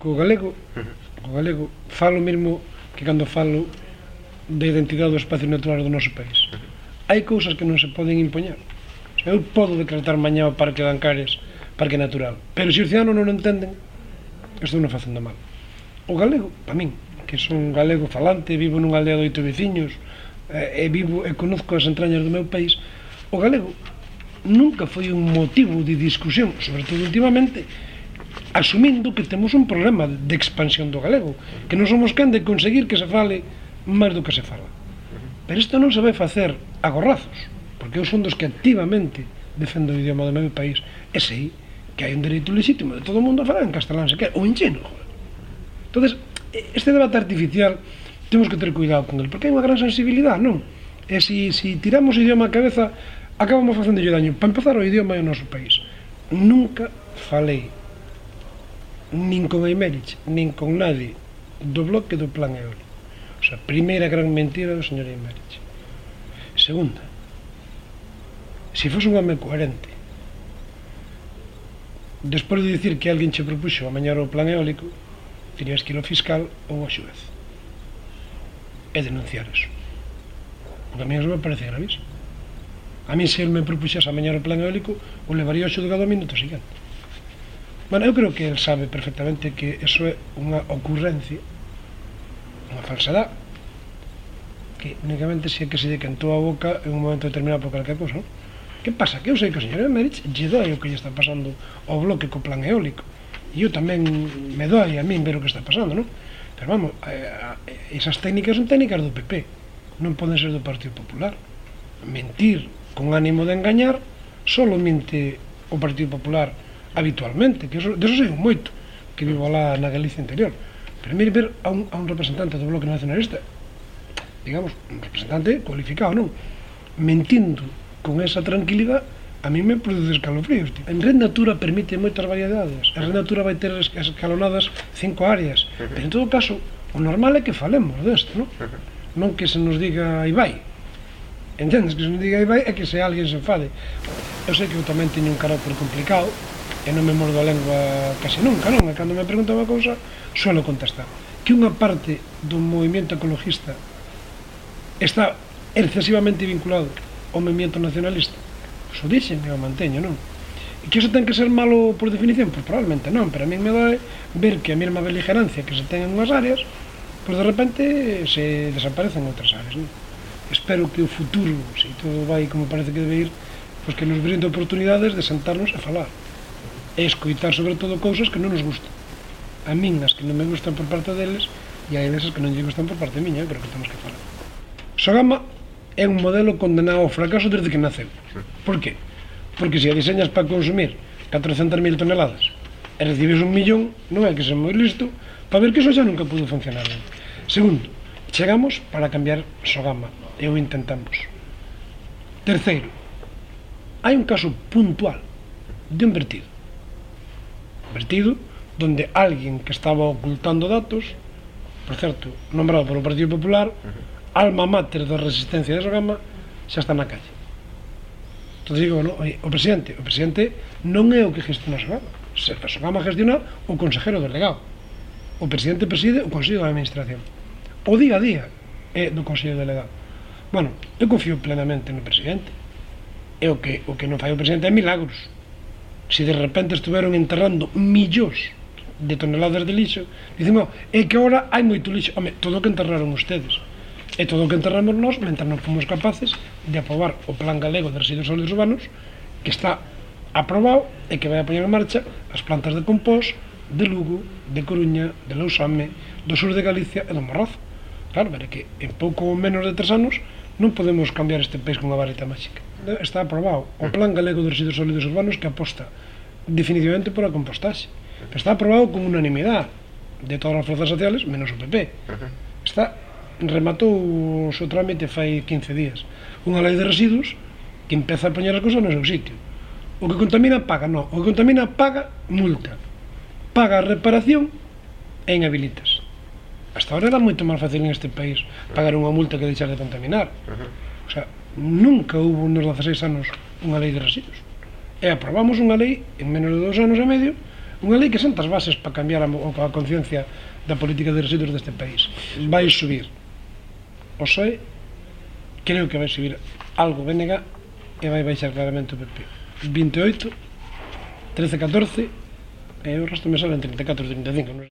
Co galego falo mesmo que cando falo da identidade do espacio natural do noso país. Hai cousas que non se poden impoñer. Eu podo decretar mañá o Parque de Ancares parque natural, pero se os ciudadanos non o entenden, estou non facendo mal. O galego, para min, que son galego falante, vivo nunha aldea de 8 veciños, e conozco as entrañas do meu país, o galego nunca foi un motivo de discusión, sobre todo últimamente, asumindo que temos un problema de expansión do galego, que non somos quen de conseguir que se fale máis do que se fala. Pero isto non se vai facer a gorrazos, porque eu son dos que activamente defendo o idioma do meu país, e sei que hai un dereito legítimo de todo o mundo a falar en castelán se quer, ou en chino. Entonces, este debate artificial temos que ter cuidado con ele, porque hai unha gran sensibilidade, non? E se tiramos o idioma á cabeza, acabamos facendo daño. Para empezar, o idioma é o noso país. Nunca falei nin con Eimerich, nin con nadie do bloque do plan eólico. O sea, primeira gran mentira do señor Eimerich. Segunda, se fose un home coherente, despois de dicir que alguén che propuxo amañar o plan eólico, terías que ir ao fiscal ou ao xuez e denunciar eso, porque a mí eso me parece gravísimo. A mí, se ele me propuxese amañar o plan eólico, o levaría ao xudgado ao minuto seguinte. Bueno, eu creo que ele sabe perfectamente que eso é unha ocurrencia, unha falsedade, que únicamente se que se lle cantou a boca en un momento determinado por calquer cosa, non? Que pasa? Que eu sei que o señor Eimerich lle doi o que lle está pasando ao bloque co plan eólico, e eu tamén me doi a min ver o que está pasando, non? Pero vamos, esas técnicas son técnicas do PP, non poden ser do Partido Popular. Mentir con ánimo de engañar solo mente o Partido Popular habitualmente, que de eso sei un moito, que vivo lá na Galicia interior. Pero mire ver a un representante do bloque nacionalista, digamos, un representante cualificado, non? Mentindo con esa tranquilidade, a mí me produce escalofríos. En Red Natura permite moitas variedades. A Red Natura vai ter escalonadas 5 áreas, pero en todo caso, o normal é que falemos desto, non? Non que se nos diga aí vai. Entendes? Que se nos diga aí vai é que se alguén se enfade. Eu sei que eu tamén teño un carácter complicado, e non me mordo a lengua casi nunca, non? E cando me preguntan unha cousa, suelo contestar. Que unha parte do movimento ecologista está excesivamente vinculado ao movimento nacionalista, pois o dixen e o manteño, non? E que iso ten que ser malo por definición? Pois probablemente non, pero a mí me doe ver que a mesma beligerancia que se ten en unhas áreas, pois de repente se desaparecen outras áreas, non? Espero que o futuro, se todo vai como parece que debe ir, pois que nos brinde oportunidades de sentarnos a falar e escoitar sobre todo cousas que non nos gustan. A min as que non me gustan por parte deles, e a eles as que non lle gustan por parte miña, creo que temos que falar. Sogama é un modelo condenado ao fracaso desde que naceu. Por qué? Porque se a diseñas para consumir 400.000 toneladas e recibes 1 millón, non é que ser moi listo para ver que eso xa nunca pudo funcionar ben. Segundo, chegamos para cambiar Sogama, e o intentamos. Terceiro, hai un caso puntual de un vertido. Un vertido donde alguén que estaba ocultando datos, por certo, nombrado polo Partido Popular, alma mater da resistencia de Sogama, xa está na calle. Entón digo, no, o presidente non é o que gestiona Sogama. Sogama gestiona o consejero delegado. O presidente preside o Consello de Administración. O día a día é do Consello Delegado. Bueno, eu confío plenamente no presidente. E o que non fai o presidente é milagros. Se de repente estuveron enterrando millóns de toneladas de lixo, dicimos, é que agora hai moito lixo. Home, todo o que enterraron ustedes. E todo o que enterramos nós, mentre non fomos capaces de aprobar o Plan Galego de Residuos Sólidos Urbanos, que está aprobado e que vai a poñer en marcha as plantas de compós de Lugo, de Coruña, de Lousame, do sur de Galicia e do Morrazo. Claro, pero que en pouco menos de 3 anos non podemos cambiar este país con unha varita máxica. Está aprobado o Plan Galego de Residuos Sólidos Urbanos, que aposta definitivamente por a compostaxe. Pero está aprobado con unanimidade de todas as forzas sociales, menos o PP. Rematou o seu trámite fai 15 días. Unha lei de residuos que empeza a poñer as cousas no seu sitio. O que contamina paga, non. O que contamina paga multa. Paga a reparación e inhabilitas. Hasta ahora era moito máis fácil en este país pagar unha multa que deixar de contaminar. O sea, nunca hubo nos 16 anos unha lei de residuos. E aprobamos unha lei en menos de 2 anos e medio Unha lei que senta as bases para cambiar a conciencia da política de residuos deste país. Vai subir o PSOE, creo que vai subir algo BNG e vai baixar claramente o PP. 28, 13, 14 e o resto me salen 34, 35.